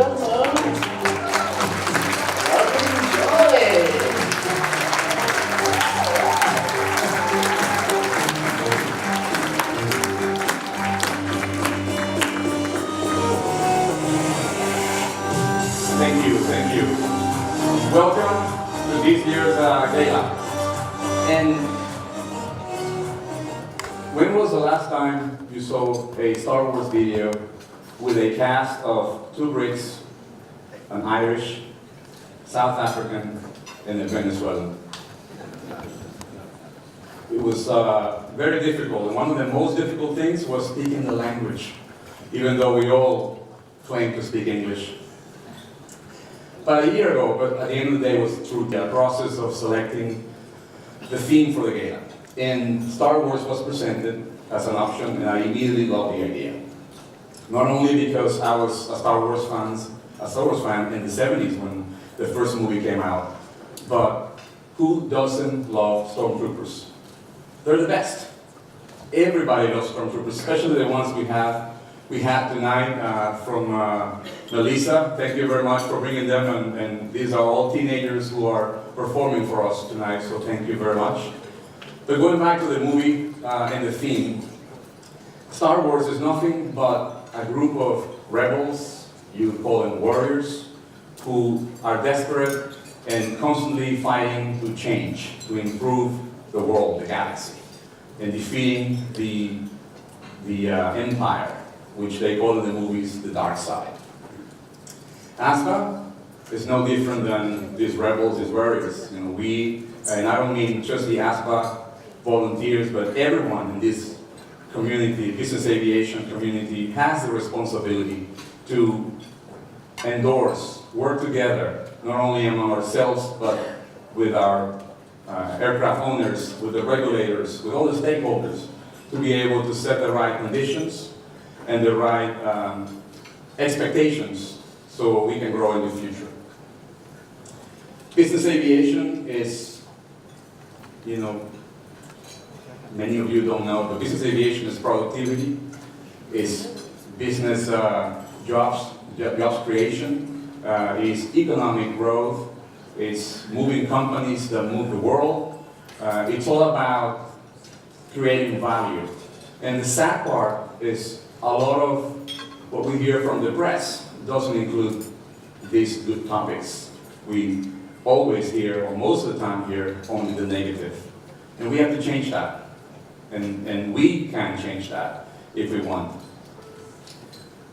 Thank you. Welcome to this year's Gala. And when was the last time you saw a Star Wars video with a cast of 2 Brits, an Irish, South African, and a Venezuelan? It was very difficult, and one of the most difficult things was speaking the language, even though we all claim to speak English. About a year ago, but at the end of the day, was through the process of selecting the theme for the Gala. And Star Wars was presented as an option, and I immediately loved the idea. Not only because I was a Star Wars fan in the 70s when the first movie came out, but who doesn't love Stormtroopers? They're the best. Everybody loves Stormtroopers, especially the ones we had tonight from Melissa. Thank you very much for bringing them, and these are all teenagers who are performing for us tonight, so thank you very much. But going back to the movie and the theme, Star Wars is nothing but a group of rebels, you call them warriors, who are desperate and constantly fighting to change, to improve the world, the galaxy, and defeating the Empire, which they call in the movies the dark side. AsBAA is no different than these rebels, these warriors. You know, we, and I don't mean just the AsBAA volunteers, but everyone in this community, business aviation community, has the responsibility to endorse, work together, not only among ourselves, but with our aircraft owners, with the regulators, with all the stakeholders, to be able to set the right conditions and the right expectations so we can grow in the future. Business aviation is, you know, many of you don't know, but business aviation is productivity, is business jobs creation, is economic growth, it's moving companies that move the world. It's all about creating value. And the sad part is a lot of what we hear from the press doesn't include these good topics. We always hear, or most of the time hear, only the negative. And we have to change that. And we can change that if we want.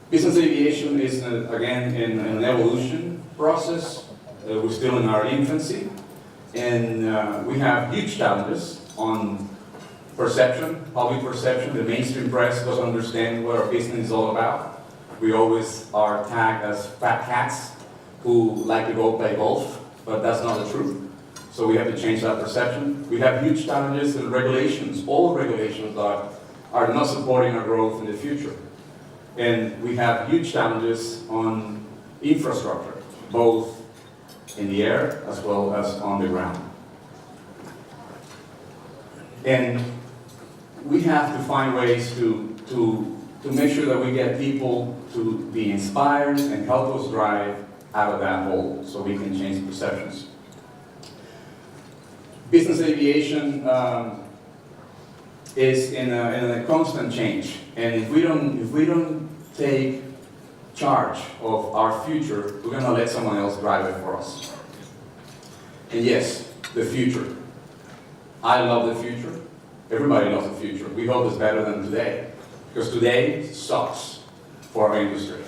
Business aviation is, again, in an evolution process. We're still in our infancy. And we have huge challenges on perception, public perception. The mainstream press doesn't understand what our business is all about. We always are tagged as fat cats who like to go play golf, but that's not the truth. So we have to change that perception. We have huge challenges in regulations. All regulations are not supporting our growth in the future. And we have huge challenges on infrastructure, both in the air as well as on the ground. And we have to find ways to make sure that we get people to be inspired and help us drive out of that hole so we can change perceptions. Business aviation is in a constant change, and if we don't take charge of our future, we're going to let someone else drive it for us. And yes, the future. I love the future. Everybody loves the future. We hope it's better than today, because today sucks for our industry.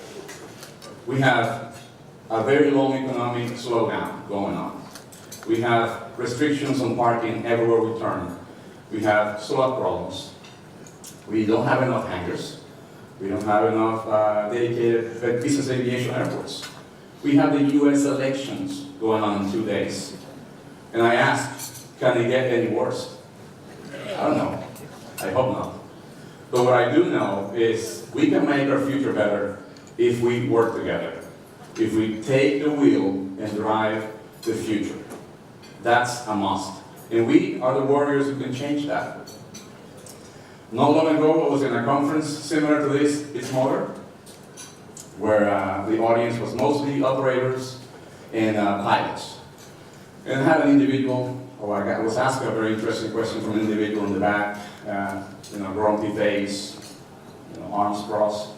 We have a very long economic slowdown going on. We have restrictions on parking everywhere we turn. We have slot problems. We don't have enough hangars. We don't have enough dedicated business aviation airports. We have the US elections going on in 2 days. And I asked, can it get any worse? I don't know. I hope not. But what I do know is we can make our future better if we work together. If we take the wheel and drive the future. That's a must. And we are the warriors who can change that. Not long ago, I was in a conference similar to this, It's Motor. where the audience was mostly operators and pilots. And I had an individual, I was asked a very interesting question from an individual in the back, grumpy face, arms crossed,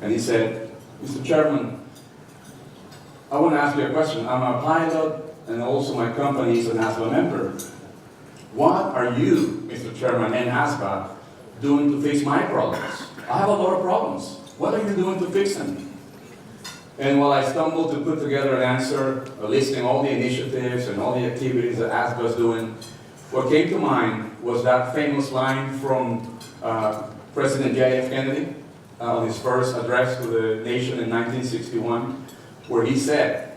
and he said, "Mr. Chairman, I want to ask you a question. I'm a pilot, and also my company is an AsBAA member. What are you, Mr. Chairman, and AsBAA doing to fix my problems? I have a lot of problems. What are you doing to fix them?" And while I stumbled to put together an answer, listing all the initiatives and all the activities that AsBAA is doing, what came to mind was that famous line from President J.F. Kennedy on his first address to the nation in 1961, where he said,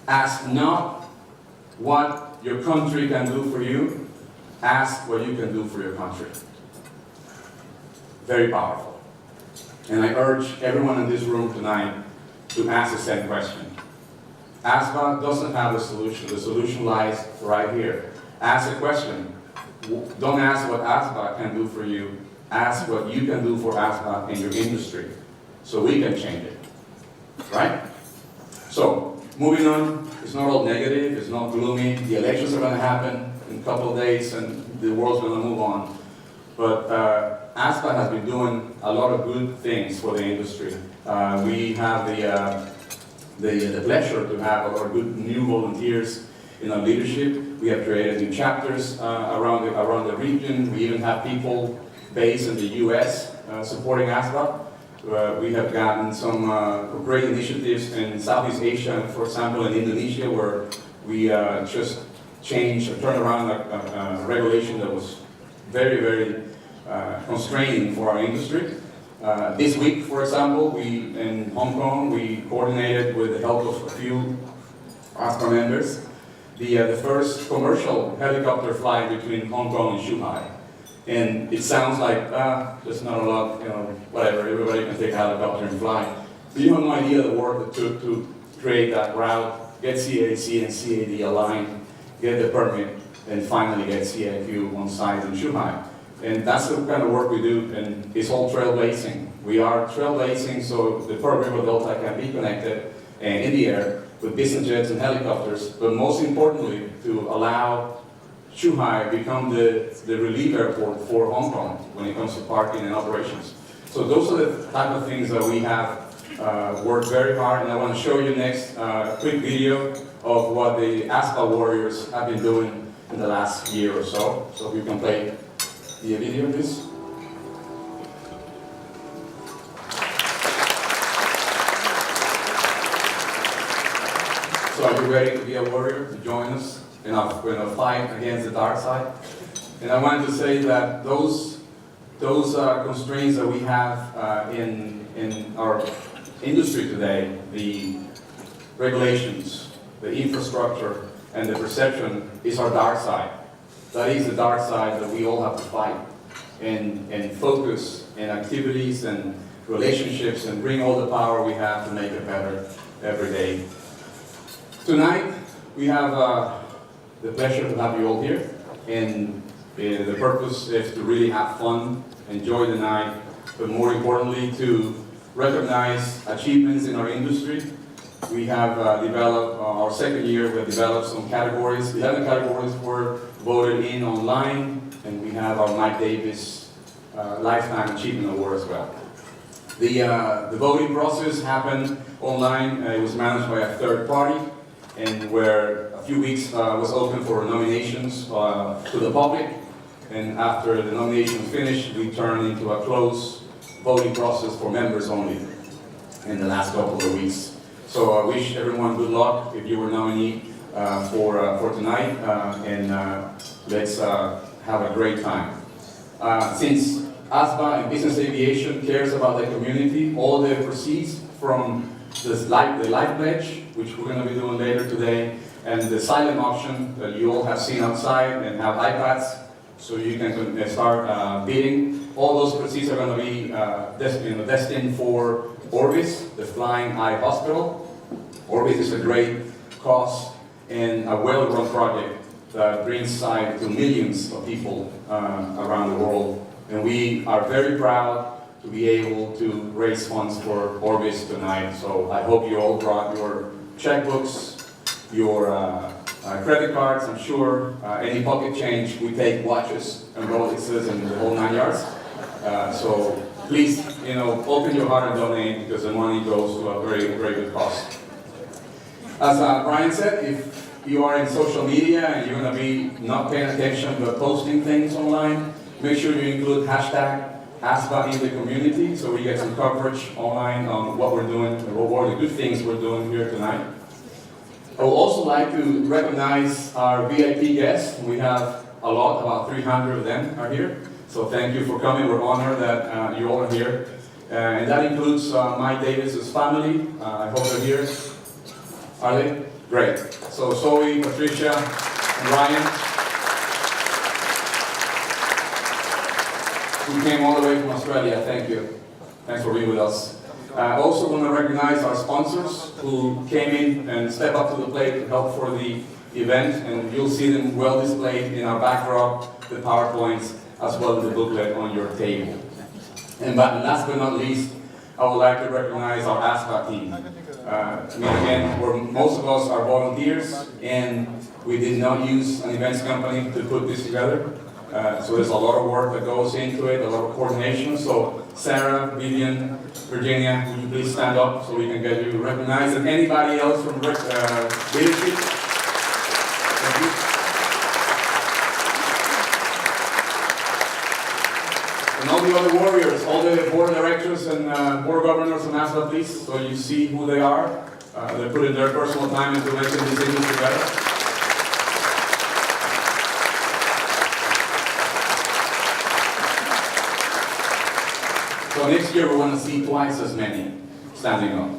"Ask not what your country can do for you, ask what you can do for your country." Very powerful. And I urge everyone in this room tonight to ask the same question. AsBAA doesn't have a solution. The solution lies right here. Ask a question. Don't ask what AsBAA can do for you. Ask what you can do for AsBAA in your industry, so we can change it. Right? So, moving on, it's not all negative, it's not gloomy. The elections are going to happen in a couple of days and the world's going to move on. But AsBAA has been doing a lot of good things for the industry. We have the pleasure to have a lot of good new volunteers in our leadership. We have created new chapters around the region. We even have people based in the US supporting AsBAA. We have gotten some great initiatives in Southeast Asia, for example, in Indonesia, where we just changed or turned around a regulation that was very, very constraining for our industry. This week, for example, in Hong Kong, we coordinated with the help of a few AsBAA members the first commercial helicopter flight between Hong Kong and Shanghai. And it sounds like, there's not a lot, whatever, everybody can take a helicopter and fly. But you have no idea the work it took to create that route, get CAC and CAD aligned, get the permit, and finally get CIQ on site in Shanghai. And that's the kind of work we do, and it's all trailblazing. We are trailblazing so the Pearl River Delta can be connected in the air with business jets and helicopters, but most importantly, to allow Shanghai become the relief airport for Hong Kong when it comes to parking and operations. So those are the type of things that we have worked very hard, and I want to show you next a quick video of what the AsBAA warriors have been doing in the last year or so. So if you can play the video, please. So are you ready to be a warrior, to join us in a fight against the dark side? And I wanted to say that those constraints that we have in our industry today, the regulations, the infrastructure, and the perception is our dark side. That is the dark side that we all have to fight and focus in activities and relationships and bring all the power we have to make it better every day. Tonight, we have the pleasure to have you all here, and the purpose is to really have fun, enjoy the night, but more importantly, to recognize achievements in our industry. We have developed, our second year, we have developed some categories. 11 categories were voted in online, and we have our Mike Davis Lifetime Achievement Award as well. The voting process happened online. It was managed by a third party, and where a few weeks was open for nominations to the public. And after the nominations finished, we turned into a closed voting process for members only in the last couple of weeks. So I wish everyone good luck if you were nominee for tonight, and let's have a great time. Since AsBAA and Business Aviation cares about the community, all the proceeds from the life pledge, which we're going to be doing later today, and the silent auction that you all have seen outside and have iPads, so you can start bidding. All those proceeds are going to be destined for Orbis, the Flying Eye Hospital. Orbis is a great cause and a well-run project that brings sight to millions of people around the world. And we are very proud to be able to raise funds for Orbis tonight. So I hope you all brought your checkbooks, your credit cards, I'm sure, any pocket change. We take watches and Rolexes and the whole 9 yards. So please, open your heart and donate, because the money goes to a very, very good cause. As Brian said, if you are in social media and you're going to be not paying attention but posting things online, make sure you include hashtag AsBAA in the community, so we get some coverage online on what we're doing, or the good things we're doing here tonight. I would also like to recognize our VIP guests. We have a lot, about 300 of them are here. So thank you for coming. We're honored that you all are here. And that includes Mike Davis's family. I hope they're here. Are they? Great. So Zoe, Patricia, and Ryan, who came all the way from Australia. Thank you. Thanks for being with us. I also want to recognize our sponsors who came in and stepped up to the plate to help for the event, and you'll see them well displayed in our backdrop, the PowerPoints, as well as the booklet on your table. And last but not least, I would like to recognize our AsBAA team. Again, most of us are volunteers, and we did not use an events company to put this together. So there's a lot of work that goes into it, a lot of coordination. So Sarah, Vivian, Virginia, would you please stand up so we can get you recognized? And anybody else from leadership? Thank you. And all the other warriors, all the board directors and board governors from AsBAA, please, so you see who they are. They put in their personal time into making these things together. So next year we want to see twice as many standing up.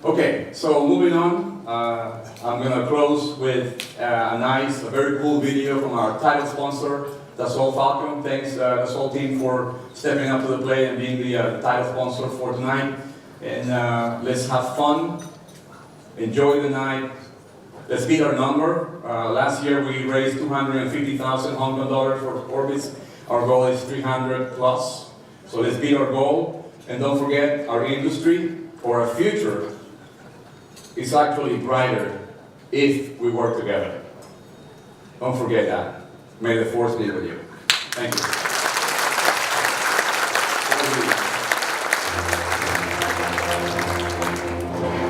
Okay, so moving on, I'm going to close with a very cool video from our title sponsor, Dassault Falcon. Thanks Dassault team for stepping up to the plate and being the title sponsor for tonight. And let's have fun, enjoy the night. Let's beat our number. Last year we raised 250,000 Hong Kong dollars for Orbis. Our goal is 300 plus. So let's beat our goal, and don't forget our industry or our future is actually brighter if we work together. Don't forget that. May the force be with you. Thank you.